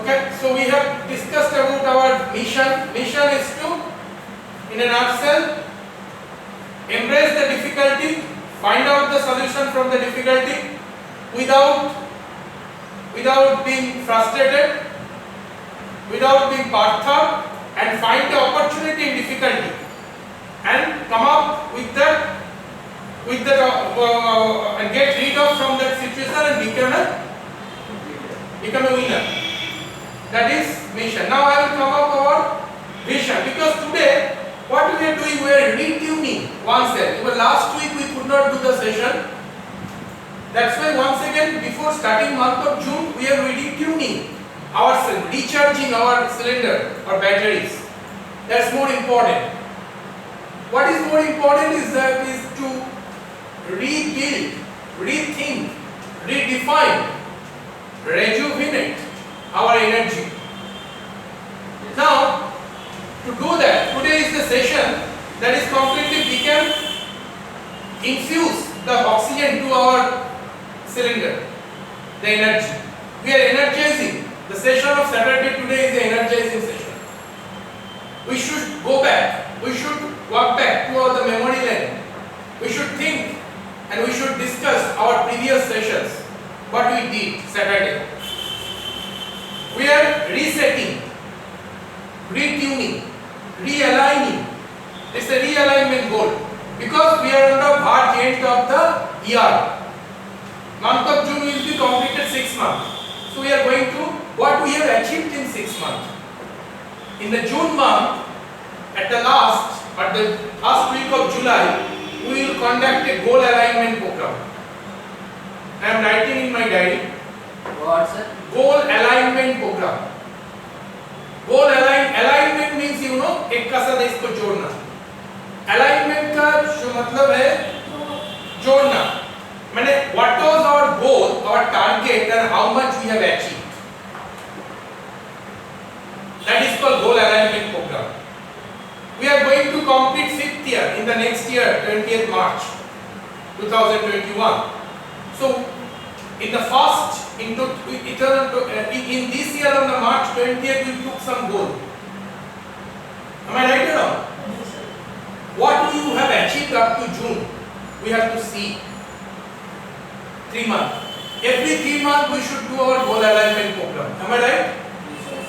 Okay, so we have discussed about our mission. Mission is to, in a nutshell, embrace the difficulty, find out the solution from the difficulty without being frustrated, without being perturbed, and find the opportunity in difficulty and come up with that and get rid of from that situation and become a winner. That is mission. Now I will come up our vision, because today what we are doing, we are retuning oneself. Even last week we could not do the session. That's why once again, before starting month of June, we are retuning ourselves, recharging our cylinder or batteries. That's more important. What is more important is to rebuild, rethink, redefine, rejuvenate our energy. Now, to do that, today is the session that is completely, we can infuse the oxygen to our cylinder, the energy. We are energizing. The session of Saturday today is the energizing session. We should go back, we should walk back to the memory lane. We should think and we should discuss our previous sessions, what we did Saturday. We are resetting, retuning, realigning. It's a realignment goal, because we are on the verge end of the year. Month of June will be completed 6 months. So we are going to what we have achieved in 6 months. In the June month, at the last week of July, we will conduct a goal alignment program. I am writing in my diary. What, sir? Goal alignment program. Goal alignment means you know एक का साथ इसको जोड़ना. Alignment का जो मतलब है जोड़ना, माने what was our goal, our target and how much we have achieved. That is called goal alignment program. We are going to complete 5th year in the next year, 20th March 2021. So in the first in this year on the March 20th we took some goal. Am I right or wrong? Yes, sir. What you have achieved up to June, we have to see 3 months. Every 3 months we should do our goal alignment program. Am I right? Yes, sir.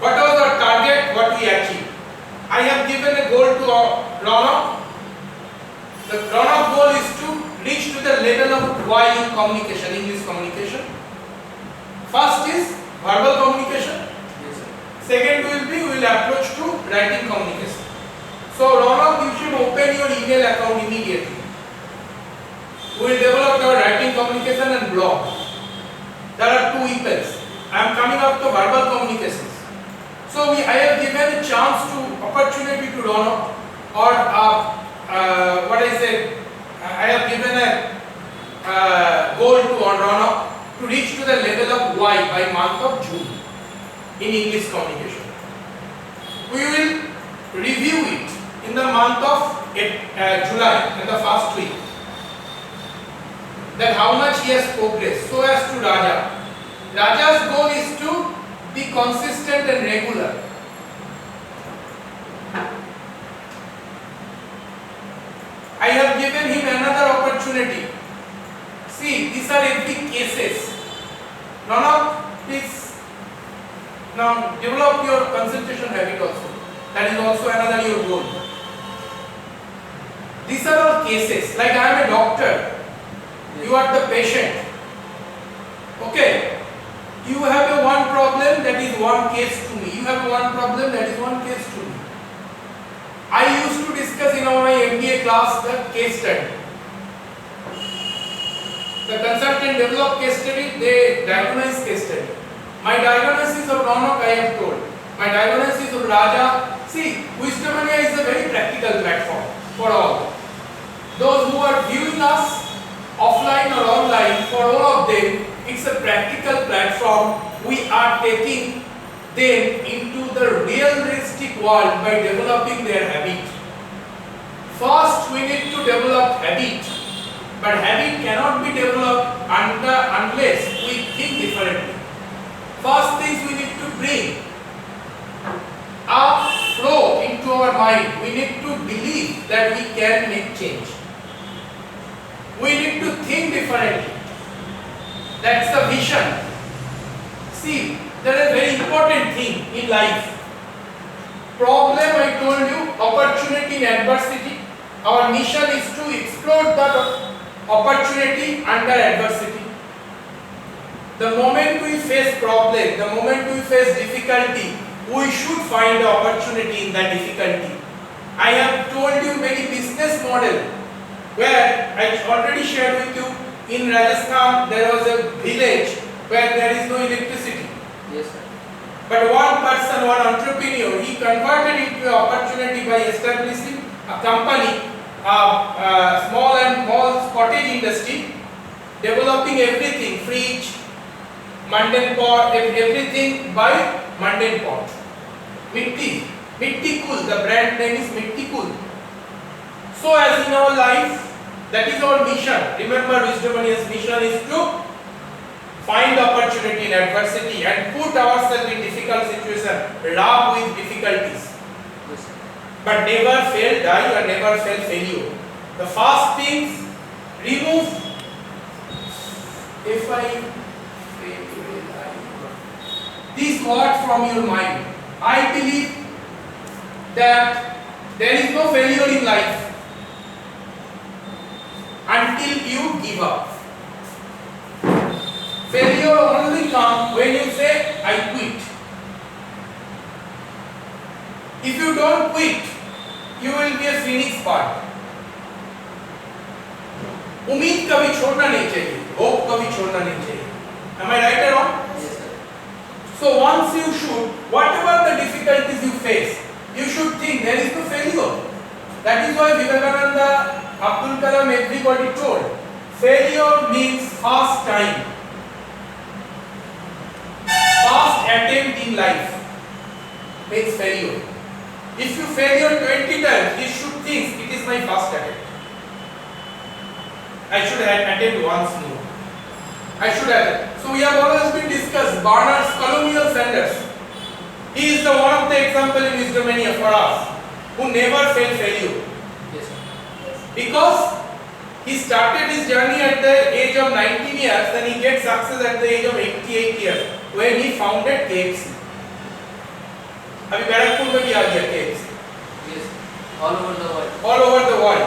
What was our target? What we achieved? I have given a goal to Ronak. The Ronak goal is to reach to the level of Y in communication, English communication. First is verbal communication. Yes, sir. Second we will approach to writing communication. So Ronak, you should open your email account immediately. We will develop our writing communication and blog. There are 2 emails. I am coming up to verbal communications. So I have given a chance to opportunity to Ronak, or what I said, I have given a goal to Ronak to reach to the level of Y by month of June in English communication. We will review it in the month of July, in the first week, that how much he has progressed, so as to Raja. Raja's goal is to be consistent and regular. I have given him another opportunity. See, these are empty cases. Ronak, please now develop your concentration habit also. That is also another your goal. These are all cases. Like I am a doctor. You are the patient. Okay. You have a one problem, that is one case to me. You have one problem, that is one case to me. I used to discuss in my MBA class the case study. The consultant developed case study, they diagnose case study. My diagnosis of Ronak I have told. My diagnosis of Raja. See, Wisdomania is a very practical platform for all. Those who are viewing us offline or online, for all of them, it's a practical platform. We are taking them into the realistic world by developing their habit. First, we need to develop habit, but habit cannot be developed unless we think differently. first things we need to bring a flow into our mind. We need to believe that we can make change. We need to think differently. That's the vision. See, there is a very important thing in life. Problem, I told you, opportunity in adversity. Our mission is to explore the opportunity under adversity. The moment we face problem, the moment we face difficulty, we should find the opportunity in that difficulty. I have told you many business model where I already shared with you in Rajasthan there was a village where there is no electricity. Yes, sir. But one person, one entrepreneur, he converted it to an opportunity by establishing a company, a small and small cottage industry, developing everything, fridge, mundane pot, everything by mundane pot. Mitti Cool, the brand name is Mitti Cool. So as in our life, that is our mission. Remember, Wisdomania's mission is to find opportunity in adversity and put ourselves in difficult situation, laugh with difficulties. Yes, sir. But never fail die or never fail failure. The first things, remove if I fail this word from your mind. I believe that there is no failure in life until you give up. Failure only comes when you say, I quit. If you don't quit, you will be a phoenix bird. उम्मीद कभी छोड़ना नहीं चाहिए, hope कभी छोड़ना नहीं चाहिए. Am I right or wrong? Yes, sir. So once you should, whatever the difficulties you face, you should think there is no failure. That is why Vivekananda, Abdul Kalam, everybody told, failure means first time. First attempt in life means failure. If you fail 20 times, you should think it is my first attempt. I should have attempt once more. I should have. So we have always been discussed Bernard Colonial Sanders. He is the one of the example in Wisdomania for us who never failed failure. Yes, sir. Because he started his journey at the age of 19 years and he gets success at the age of 88 years when he founded KFC. अभी बैरकपुर में किया गया KFC. Yes, all over the world. All over the world.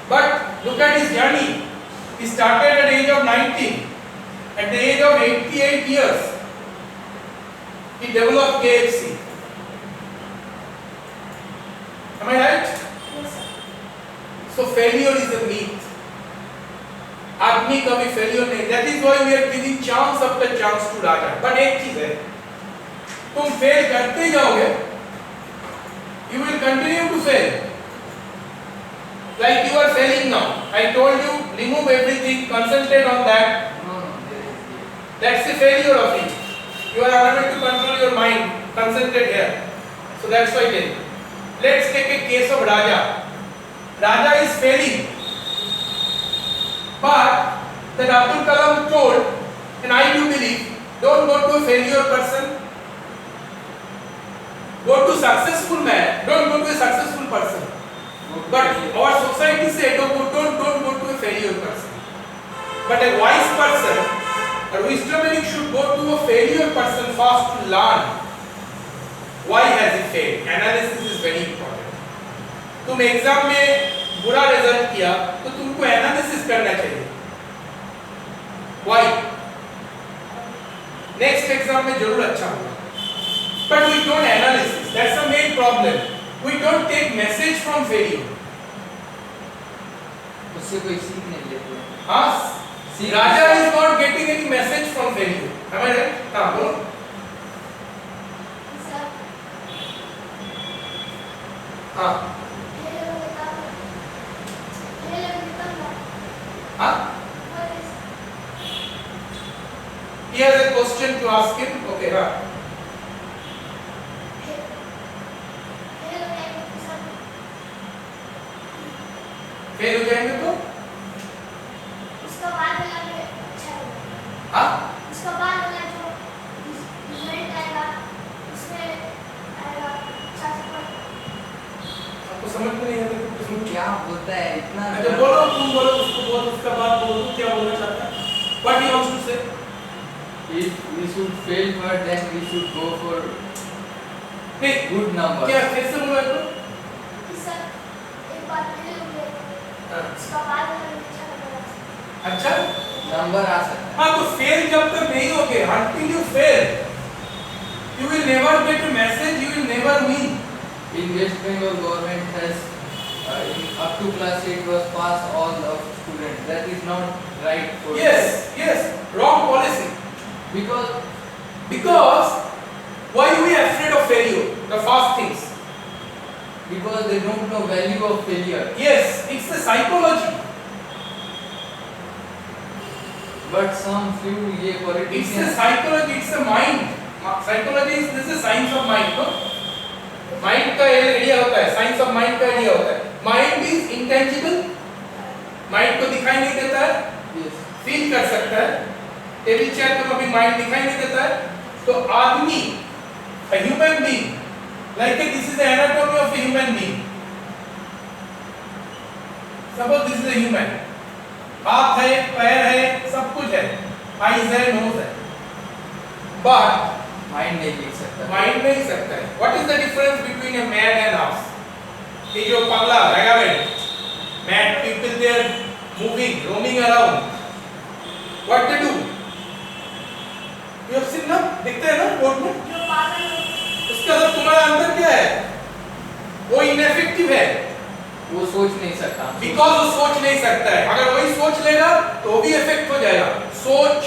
But look at his journey. He started at the age of 19. At the age of 88 years, he developed KFC. Am I right? Yes, sir. So failure is a myth. आदमी कभी failure नहीं. That is why we are giving chance after chance to Raja. But एक चीज है, तुम fail करते जाओगे, you will continue to fail. Like you are failing now. I told you, remove everything, concentrate on that. No, there is the. That's the failure of it. You are unable to control your mind. Concentrate here. So that's why then. Let's take a case of Raja. Raja is failing. But that Abdul Kalam told, and I do believe, don't go to a failure person. Go to successful man. Don't go to a successful person. But our society said, don't go to a failure person. But a wise person, a wisdom should go to a failure person first to learn why has he failed. Analysis is very important. तुम exam में बुरा result किया तो तुमको analysis करना चाहिए. Why? Next exam में जरूर अच्छा होगा. But we don't analysis. That's the main problem. We don't take message from failure. उससे कोई सीख नहीं लेते हैं. हाँ, Raja is not getting any message from failure. Am I right? हाँ, बोलो. Sir, हाँ, hello, हाँ. what is He has a question to ask him. Okay, हाँ. फेल हो जाएंगे तो उसका बाद वाला में अच्छा होगा. हाँ उसका बाद वाला जो What he wants to say? If we should fail, but then we should go for नहीं good numbers. क्या फिर से बोलो एक बार? कि सर एक बात मेरे लिए हाँ, इसका बाद में अच्छा लगा। अच्छा नंबर आ सकता है. हाँ तो फेल जब तक नहीं होगे until you fail you will never get a message, you will never win. In West Bengal government has up to class 8 was pass all of students. That is not right for Yes, wrong policy. because Why you be afraid of failure? The first things. they don't know value of failure. Yes, it's the psychology. But some few ये It's the politicians psychology, it's the mind. Psychology is this is science of mind, no? Mind का area होता है, science of mind का area होता है. Mind is intangible. Mind को दिखाई नहीं देता है, yes फील कर सकता है. टेबल चेयर को कभी माइंड दिखाई नहीं देता है. तो आदमी, a human being, like this is the anatomy of a human being. Suppose this is a human. हाथ है, पैर है, सब कुछ है. Eyes है, nose है. But mind नहीं लिख सकता. माइंड नहीं सकता है. What is the difference between a man and us? ये जो पगला vagabond, mad people they are moving, roaming around. What they do? You have seen ना? दिखते हैं ना कोर्ट में? जो पागल लोग उसका मतलब तुम्हारा अंदर क्या है? वो ineffective है. वो सोच नहीं सकता. Because वो सोच नहीं सकता है. अगर वही सोच लेगा तो वो भी इफेक्ट हो जाएगा. सोच.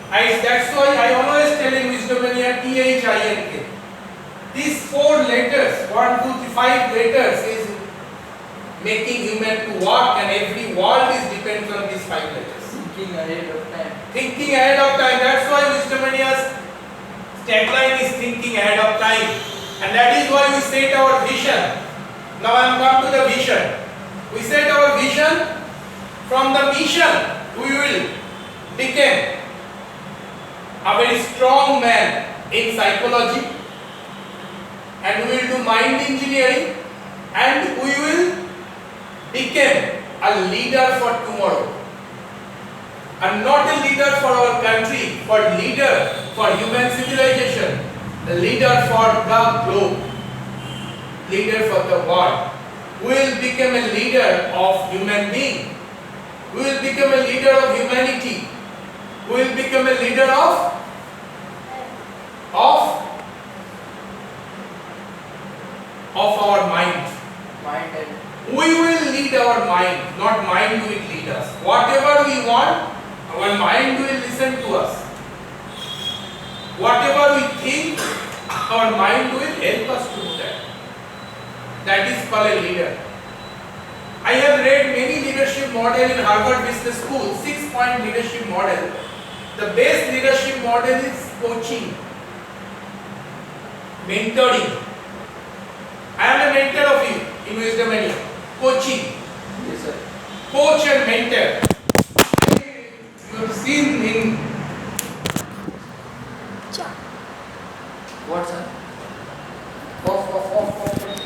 That's why I always tell in Wisdomania THINK. These 4 letters, 1, 2, 3, 5 letters is making human to work, and every world is depends on these 5 letters. Thinking ahead of time. Thinking ahead of time. That's why Wisdomania's tagline is thinking ahead of time, and that is why we set our vision. Now I am come to the vision. We set our vision from the mission. We will become a very strong man in psychology, and we will do mind engineering, and we will become a leader for tomorrow, and not a leader for our country, but leader for human civilization, a leader for the globe, leader for the world. We will become a leader of human being. We will become a leader of humanity. We will become a leader of our mind. Mind and We will lead our mind, not mind will lead us. Whatever we want, our mind will listen to us. Whatever we think, our mind will help us to do that. That is called a leader. I have read many leadership model in Harvard Business School, 6-point leadership model. The best leadership model is coaching, mentoring. I am a mentor of you.